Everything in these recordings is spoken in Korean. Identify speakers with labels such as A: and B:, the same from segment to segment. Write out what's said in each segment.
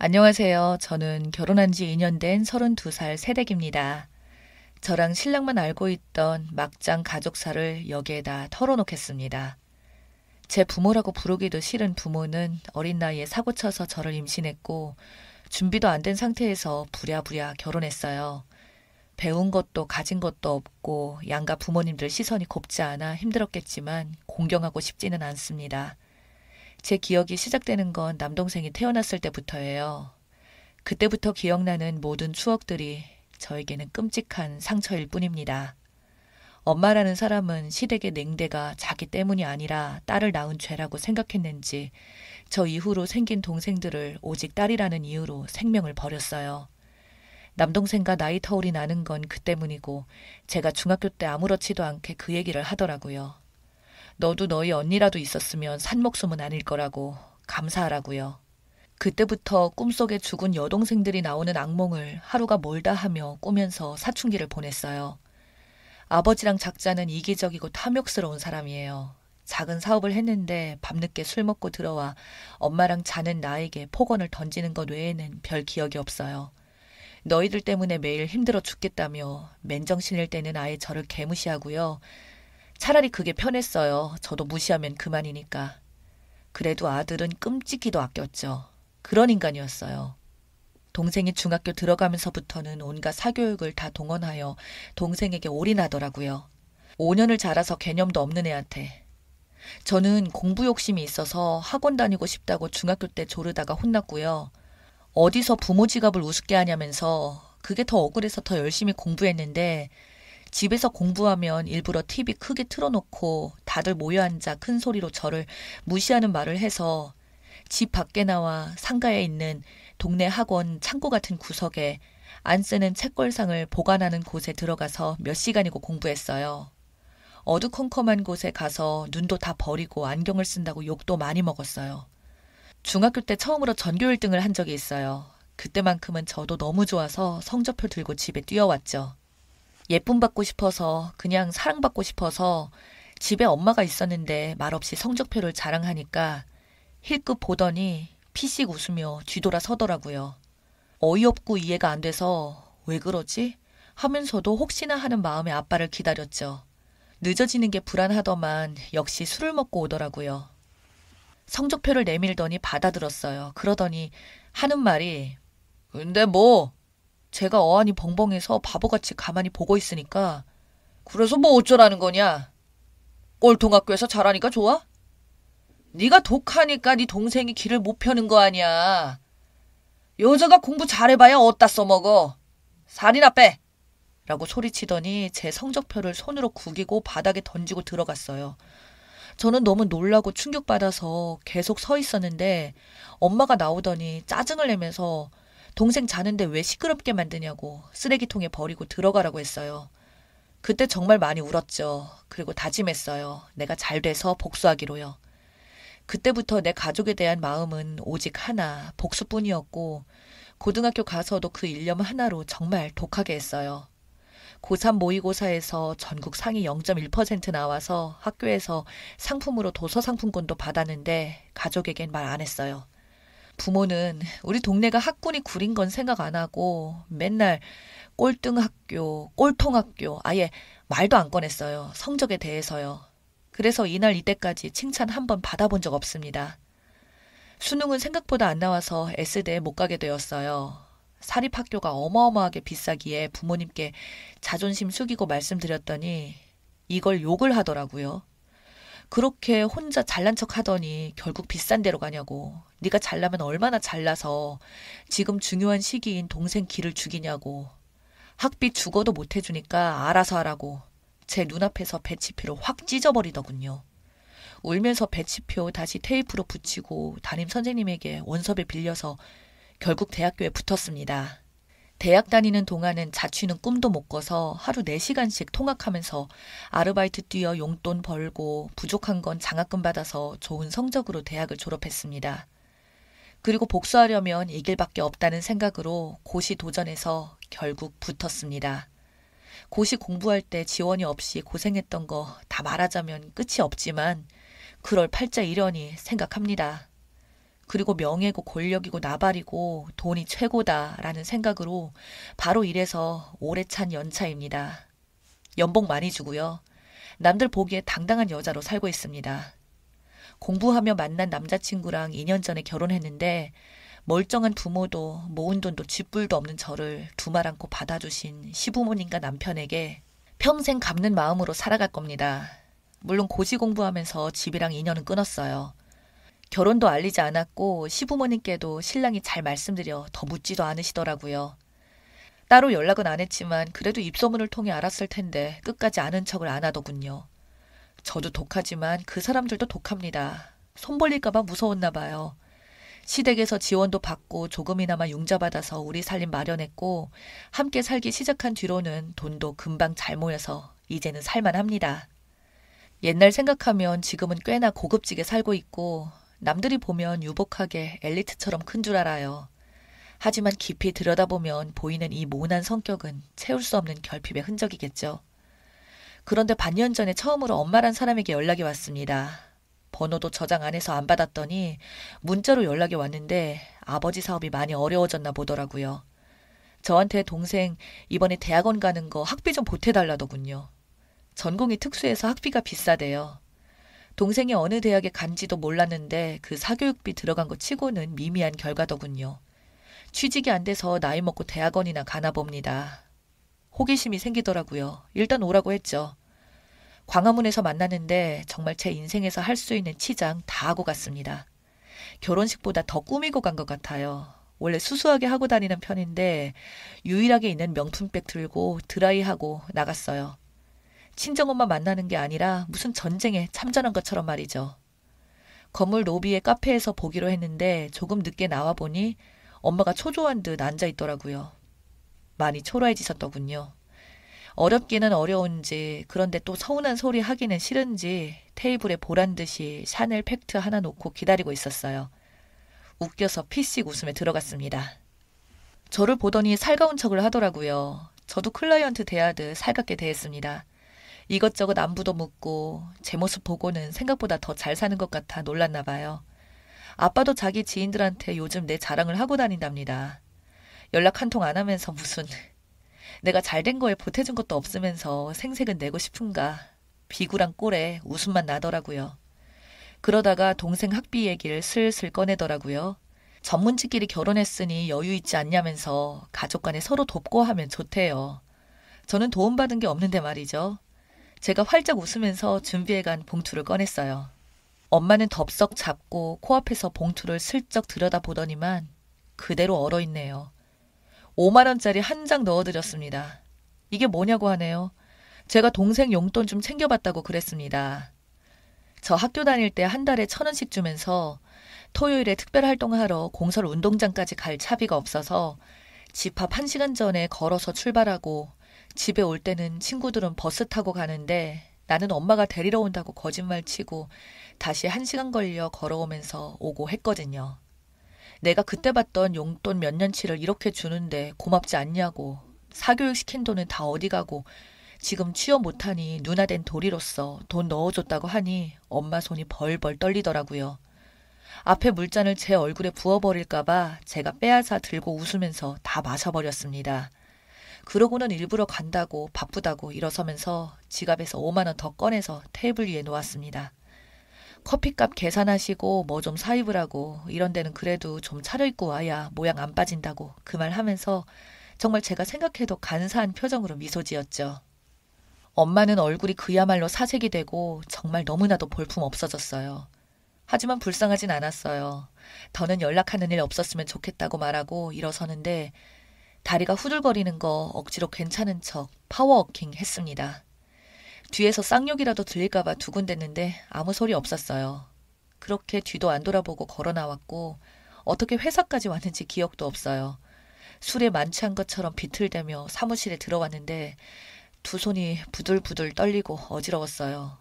A: 안녕하세요. 저는 결혼한 지 2년 된 32살 새댁입니다. 저랑 신랑만 알고 있던 막장 가족사를 여기에다 털어놓겠습니다. 제 부모라고 부르기도 싫은 부모는 어린 나이에 사고 쳐서 저를 임신했고 준비도 안 된 상태에서 부랴부랴 결혼했어요. 배운 것도 가진 것도 없고 양가 부모님들 시선이 곱지 않아 힘들었겠지만 공경하고 싶지는 않습니다. 제 기억이 시작되는 건 남동생이 태어났을 때부터예요. 그때부터 기억나는 모든 추억들이 저에게는 끔찍한 상처일 뿐입니다. 엄마라는 사람은 시댁의 냉대가 자기 때문이 아니라 딸을 낳은 죄라고 생각했는지 저 이후로 생긴 동생들을 오직 딸이라는 이유로 생명을 버렸어요. 남동생과 나이 터울이 나는 건 그 때문이고 제가 중학교 때 아무렇지도 않게 그 얘기를 하더라고요. 너도 너희 언니라도 있었으면 산목숨은 아닐 거라고 감사하라고요. 그때부터 꿈속에 죽은 여동생들이 나오는 악몽을 하루가 멀다 하며 꾸면서 사춘기를 보냈어요. 아버지랑 작자는 이기적이고 탐욕스러운 사람이에요. 작은 사업을 했는데 밤늦게 술 먹고 들어와 엄마랑 자는 나에게 폭언을 던지는 것 외에는 별 기억이 없어요. 너희들 때문에 매일 힘들어 죽겠다며 맨정신일 때는 아예 저를 개무시하고요. 차라리 그게 편했어요. 저도 무시하면 그만이니까. 그래도 아들은 끔찍이도 아꼈죠. 그런 인간이었어요. 동생이 중학교 들어가면서부터는 온갖 사교육을 다 동원하여 동생에게 올인하더라고요. 5년을 자라서 개념도 없는 애한테. 저는 공부 욕심이 있어서 학원 다니고 싶다고 중학교 때 조르다가 혼났고요. 어디서 부모 지갑을 우습게 하냐면서 그게 더 억울해서 더 열심히 공부했는데 집에서 공부하면 일부러 TV 크게 틀어놓고 다들 모여 앉아 큰 소리로 저를 무시하는 말을 해서 집 밖에 나와 상가에 있는 동네 학원 창고 같은 구석에 안 쓰는 책걸상을 보관하는 곳에 들어가서 몇 시간이고 공부했어요. 어두컴컴한 곳에 가서 눈도 다 버리고 안경을 쓴다고 욕도 많이 먹었어요. 중학교 때 처음으로 전교 1등을 한 적이 있어요. 그때만큼은 저도 너무 좋아서 성적표 들고 집에 뛰어왔죠. 예쁨 받고 싶어서 그냥 사랑받고 싶어서 집에 엄마가 있었는데 말없이 성적표를 자랑하니까 힐끗 보더니 피식 웃으며 뒤돌아 서더라고요. 어이없고 이해가 안 돼서 왜 그러지? 하면서도 혹시나 하는 마음에 아빠를 기다렸죠. 늦어지는 게 불안하더만 역시 술을 먹고 오더라고요. 성적표를 내밀더니 받아들었어요. 그러더니 하는 말이 근데 뭐 제가 어안이 벙벙해서 바보같이 가만히 보고 있으니까 그래서 뭐 어쩌라는 거냐? 꼴통학교에서 잘하니까 좋아? 네가 독하니까 네 동생이 길을 못 펴는 거 아니야. 여자가 공부 잘해봐야 어디다 써먹어. 살이나 빼! 라고 소리치더니 제 성적표를 손으로 구기고 바닥에 던지고 들어갔어요. 저는 너무 놀라고 충격받아서 계속 서 있었는데 엄마가 나오더니 짜증을 내면서 동생 자는데 왜 시끄럽게 만드냐고 쓰레기통에 버리고 들어가라고 했어요. 그때 정말 많이 울었죠. 그리고 다짐했어요. 내가 잘 돼서 복수하기로요. 그때부터 내 가족에 대한 마음은 오직 하나, 복수뿐이었고 고등학교 가서도 그 일념 하나로 정말 독하게 했어요. 고3 모의고사에서 전국 상위 0.1% 나와서 학교에서 상품으로 도서상품권도 받았는데 가족에겐 말 안 했어요. 부모는 우리 동네가 학군이 구린 건 생각 안 하고 맨날 꼴등학교, 꼴통학교 아예 말도 안 꺼냈어요. 성적에 대해서요. 그래서 이날 이때까지 칭찬 한 번 받아본 적 없습니다. 수능은 생각보다 안 나와서 S대에 못 가게 되었어요. 사립학교가 어마어마하게 비싸기에 부모님께 자존심 숙이고 말씀드렸더니 이걸 욕을 하더라고요. 그렇게 혼자 잘난 척 하더니 결국 비싼 데로 가냐고. 네가 잘나면 얼마나 잘나서 지금 중요한 시기인 동생 길을 죽이냐고. 학비 죽어도 못 해주니까 알아서 하라고. 제 눈앞에서 배치표를 확 찢어버리더군요. 울면서 배치표 다시 테이프로 붙이고 담임 선생님에게 원서를 빌려서 결국 대학교에 붙었습니다. 대학 다니는 동안은 자취는 꿈도 못 꿔서 하루 4시간씩 통학하면서 아르바이트 뛰어 용돈 벌고 부족한 건 장학금 받아서 좋은 성적으로 대학을 졸업했습니다. 그리고 복수하려면 이 길밖에 없다는 생각으로 고시 도전해서 결국 붙었습니다. 고시 공부할 때 지원이 없이 고생했던 거 다 말하자면 끝이 없지만 그럴 팔자이려니 생각합니다. 그리고 명예고 권력이고 나발이고 돈이 최고다라는 생각으로 바로 이래서 오래 찬 연차입니다. 연봉 많이 주고요. 남들 보기에 당당한 여자로 살고 있습니다. 공부하며 만난 남자친구랑 2년 전에 결혼했는데 멀쩡한 부모도 모은 돈도 쥐뿔도 없는 저를 두말 않고 받아주신 시부모님과 남편에게 평생 갚는 마음으로 살아갈 겁니다. 물론 고시 공부하면서 집이랑 인연은 끊었어요. 결혼도 알리지 않았고 시부모님께도 신랑이 잘 말씀드려 더 묻지도 않으시더라고요. 따로 연락은 안 했지만 그래도 입소문을 통해 알았을 텐데 끝까지 아는 척을 안 하더군요. 저도 독하지만 그 사람들도 독합니다. 손 벌릴까봐 무서웠나 봐요. 시댁에서 지원도 받고 조금이나마 융자받아서 우리 살림 마련했고 함께 살기 시작한 뒤로는 돈도 금방 잘 모여서 이제는 살만합니다. 옛날 생각하면 지금은 꽤나 고급지게 살고 있고 남들이 보면 유복하게 엘리트처럼 큰 줄 알아요. 하지만 깊이 들여다보면 보이는 이 모난 성격은 채울 수 없는 결핍의 흔적이겠죠. 그런데 반년 전에 처음으로 엄마란 사람에게 연락이 왔습니다. 번호도 저장 안 해서 안 받았더니 문자로 연락이 왔는데 아버지 사업이 많이 어려워졌나 보더라고요. 저한테 동생 이번에 대학원 가는 거 학비 좀 보태달라더군요. 전공이 특수해서 학비가 비싸대요. 동생이 어느 대학에 간지도 몰랐는데 그 사교육비 들어간 거 치고는 미미한 결과더군요. 취직이 안 돼서 나이 먹고 대학원이나 가나 봅니다. 호기심이 생기더라고요. 일단 오라고 했죠. 광화문에서 만났는데 정말 제 인생에서 할 수 있는 치장 다 하고 갔습니다. 결혼식보다 더 꾸미고 간 것 같아요. 원래 수수하게 하고 다니는 편인데 유일하게 있는 명품백 들고 드라이하고 나갔어요. 친정엄마 만나는 게 아니라 무슨 전쟁에 참전한 것처럼 말이죠. 건물 로비의 카페에서 보기로 했는데 조금 늦게 나와보니 엄마가 초조한 듯 앉아있더라고요. 많이 초라해지셨더군요. 어렵기는 어려운지 그런데 또 서운한 소리 하기는 싫은지 테이블에 보란듯이 샤넬 팩트 하나 놓고 기다리고 있었어요. 웃겨서 피씩 웃으며 들어갔습니다. 저를 보더니 살가운 척을 하더라고요. 저도 클라이언트 대하듯 살갑게 대했습니다. 이것저것 안부도 묻고 제 모습 보고는 생각보다 더 잘 사는 것 같아 놀랐나 봐요. 아빠도 자기 지인들한테 요즘 내 자랑을 하고 다닌답니다. 연락 한 통 안 하면서 무슨 내가 잘된 거에 보태준 것도 없으면서 생색은 내고 싶은가. 비굴한 꼴에 웃음만 나더라고요. 그러다가 동생 학비 얘기를 슬슬 꺼내더라고요. 전문직끼리 결혼했으니 여유 있지 않냐면서 가족 간에 서로 돕고 하면 좋대요. 저는 도움받은 게 없는데 말이죠. 제가 활짝 웃으면서 준비해간 봉투를 꺼냈어요. 엄마는 덥석 잡고 코앞에서 봉투를 슬쩍 들여다보더니만 그대로 얼어있네요. 5만 원짜리 한 장 넣어드렸습니다. 이게 뭐냐고 하네요. 제가 동생 용돈 좀 챙겨봤다고 그랬습니다. 저 학교 다닐 때 한 달에 1,000원씩 주면서 토요일에 특별활동하러 공설 운동장까지 갈 차비가 없어서 집 앞 1시간 전에 걸어서 출발하고 집에 올 때는 친구들은 버스 타고 가는데 나는 엄마가 데리러 온다고 거짓말 치고 다시 1시간 걸려 걸어오면서 오고 했거든요. 내가 그때 받던 용돈 몇 년치를 이렇게 주는데 고맙지 않냐고. 사교육 시킨 돈은 다 어디 가고 지금 취업 못하니 누나 된 도리로서 돈 넣어줬다고 하니 엄마 손이 벌벌 떨리더라고요. 앞에 물잔을 제 얼굴에 부어버릴까봐 제가 빼앗아 들고 웃으면서 다 마셔버렸습니다. 그러고는 일부러 간다고 바쁘다고 일어서면서 지갑에서 5만 원 더 꺼내서 테이블 위에 놓았습니다. 커피값 계산하시고 뭐 좀 사입으라고 이런 데는 그래도 좀 차려입고 와야 모양 안 빠진다고 그 말 하면서 정말 제가 생각해도 간사한 표정으로 미소 지었죠. 엄마는 얼굴이 그야말로 사색이 되고 정말 너무나도 볼품 없어졌어요. 하지만 불쌍하진 않았어요. 더는 연락하는 일 없었으면 좋겠다고 말하고 일어서는데 다리가 후들거리는 거 억지로 괜찮은 척 파워워킹 했습니다. 뒤에서 쌍욕이라도 들릴까봐 두근댔는데 아무 소리 없었어요. 그렇게 뒤도 안 돌아보고 걸어 나왔고 어떻게 회사까지 왔는지 기억도 없어요. 술에 만취한 것처럼 비틀대며 사무실에 들어왔는데 두 손이 부들부들 떨리고 어지러웠어요.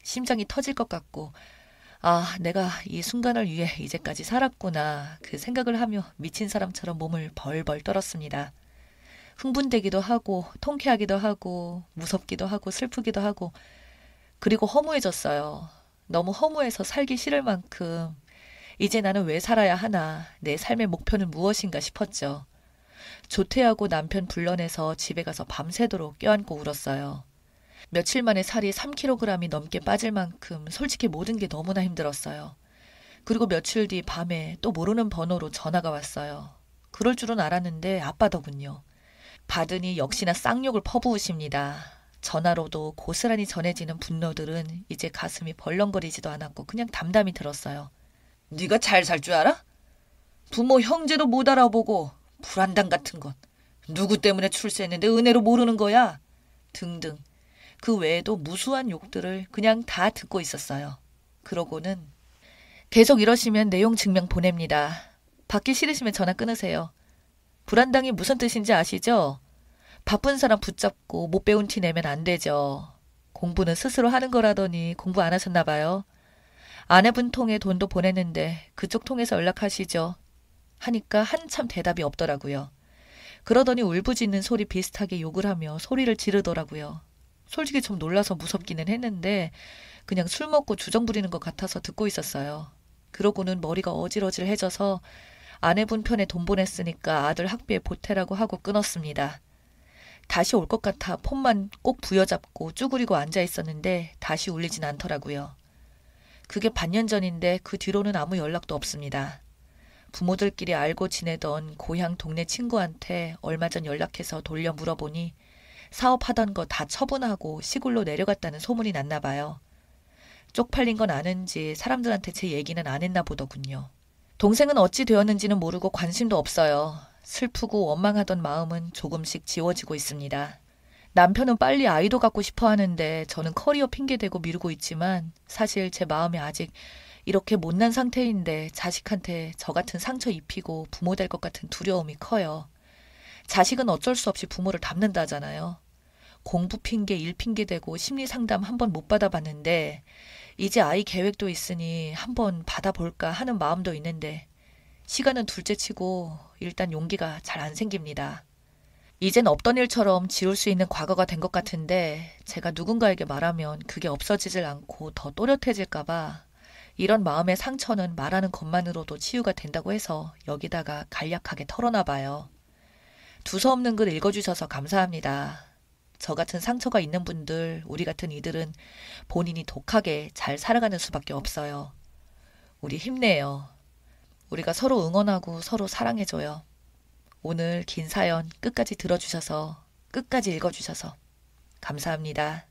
A: 심장이 터질 것 같고 아, 내가 이 순간을 위해 이제까지 살았구나 그 생각을 하며 미친 사람처럼 몸을 벌벌 떨었습니다. 흥분되기도 하고 통쾌하기도 하고 무섭기도 하고 슬프기도 하고 그리고 허무해졌어요. 너무 허무해서 살기 싫을 만큼 이제 나는 왜 살아야 하나, 내 삶의 목표는 무엇인가 싶었죠. 조퇴하고 남편 불러내서 집에 가서 밤새도록 껴안고 울었어요. 며칠 만에 살이 3kg이 넘게 빠질 만큼 솔직히 모든 게 너무나 힘들었어요. 그리고 며칠 뒤 밤에 또 모르는 번호로 전화가 왔어요. 그럴 줄은 알았는데 아빠더군요. 받으니 역시나 쌍욕을 퍼부으십니다. 전화로도 고스란히 전해지는 분노들은 이제 가슴이 벌렁거리지도 않았고 그냥 담담히 들었어요. 네가 잘 살 줄 알아? 부모 형제도 못 알아보고 불안당 같은 것. 누구 때문에 출세했는데 은혜로 모르는 거야? 등등. 그 외에도 무수한 욕들을 그냥 다 듣고 있었어요. 그러고는 계속 이러시면 내용 증명 보냅니다. 받기 싫으시면 전화 끊으세요. 불안당이 무슨 뜻인지 아시죠? 바쁜 사람 붙잡고 못 배운 티 내면 안 되죠. 공부는 스스로 하는 거라더니 공부 안 하셨나 봐요. 아내분 통에 돈도 보냈는데 그쪽 통해서 연락하시죠. 하니까 한참 대답이 없더라고요. 그러더니 울부짖는 소리 비슷하게 욕을 하며 소리를 지르더라고요. 솔직히 좀 놀라서 무섭기는 했는데 그냥 술 먹고 주정 부리는 것 같아서 듣고 있었어요. 그러고는 머리가 어질어질해져서 아내분 편에 돈 보냈으니까 아들 학비에 보태라고 하고 끊었습니다. 다시 올 것 같아 폰만 꼭 부여잡고 쭈그리고 앉아 있었는데 다시 울리진 않더라고요. 그게 반년 전인데 그 뒤로는 아무 연락도 없습니다. 부모들끼리 알고 지내던 고향 동네 친구한테 얼마 전 연락해서 돌려 물어보니 사업하던 거 다 처분하고 시골로 내려갔다는 소문이 났나 봐요. 쪽팔린 건 아는지 사람들한테 제 얘기는 안 했나 보더군요. 동생은 어찌 되었는지는 모르고 관심도 없어요. 슬프고 원망하던 마음은 조금씩 지워지고 있습니다. 남편은 빨리 아이도 갖고 싶어 하는데 저는 커리어 핑계대고 미루고 있지만 사실 제 마음이 아직 이렇게 못난 상태인데 자식한테 저 같은 상처 입히고 부모 될 것 같은 두려움이 커요. 자식은 어쩔 수 없이 부모를 닮는다잖아요. 공부 핑계, 일 핑계 대고 심리 상담 한 번 못 받아봤는데 이제 아이 계획도 있으니 한번 받아볼까 하는 마음도 있는데 시간은 둘째치고 일단 용기가 잘 안 생깁니다. 이젠 없던 일처럼 지울 수 있는 과거가 된 것 같은데 제가 누군가에게 말하면 그게 없어지질 않고 더 또렷해질까 봐 이런 마음의 상처는 말하는 것만으로도 치유가 된다고 해서 여기다가 간략하게 털어놔 봐요. 두서없는 글 읽어주셔서 감사합니다. 저 같은 상처가 있는 분들, 우리 같은 이들은 본인이 독하게 잘 살아가는 수밖에 없어요. 우리 힘내요. 우리가 서로 응원하고 서로 사랑해줘요. 오늘 긴 사연 끝까지 들어주셔서, 끝까지 읽어주셔서 감사합니다.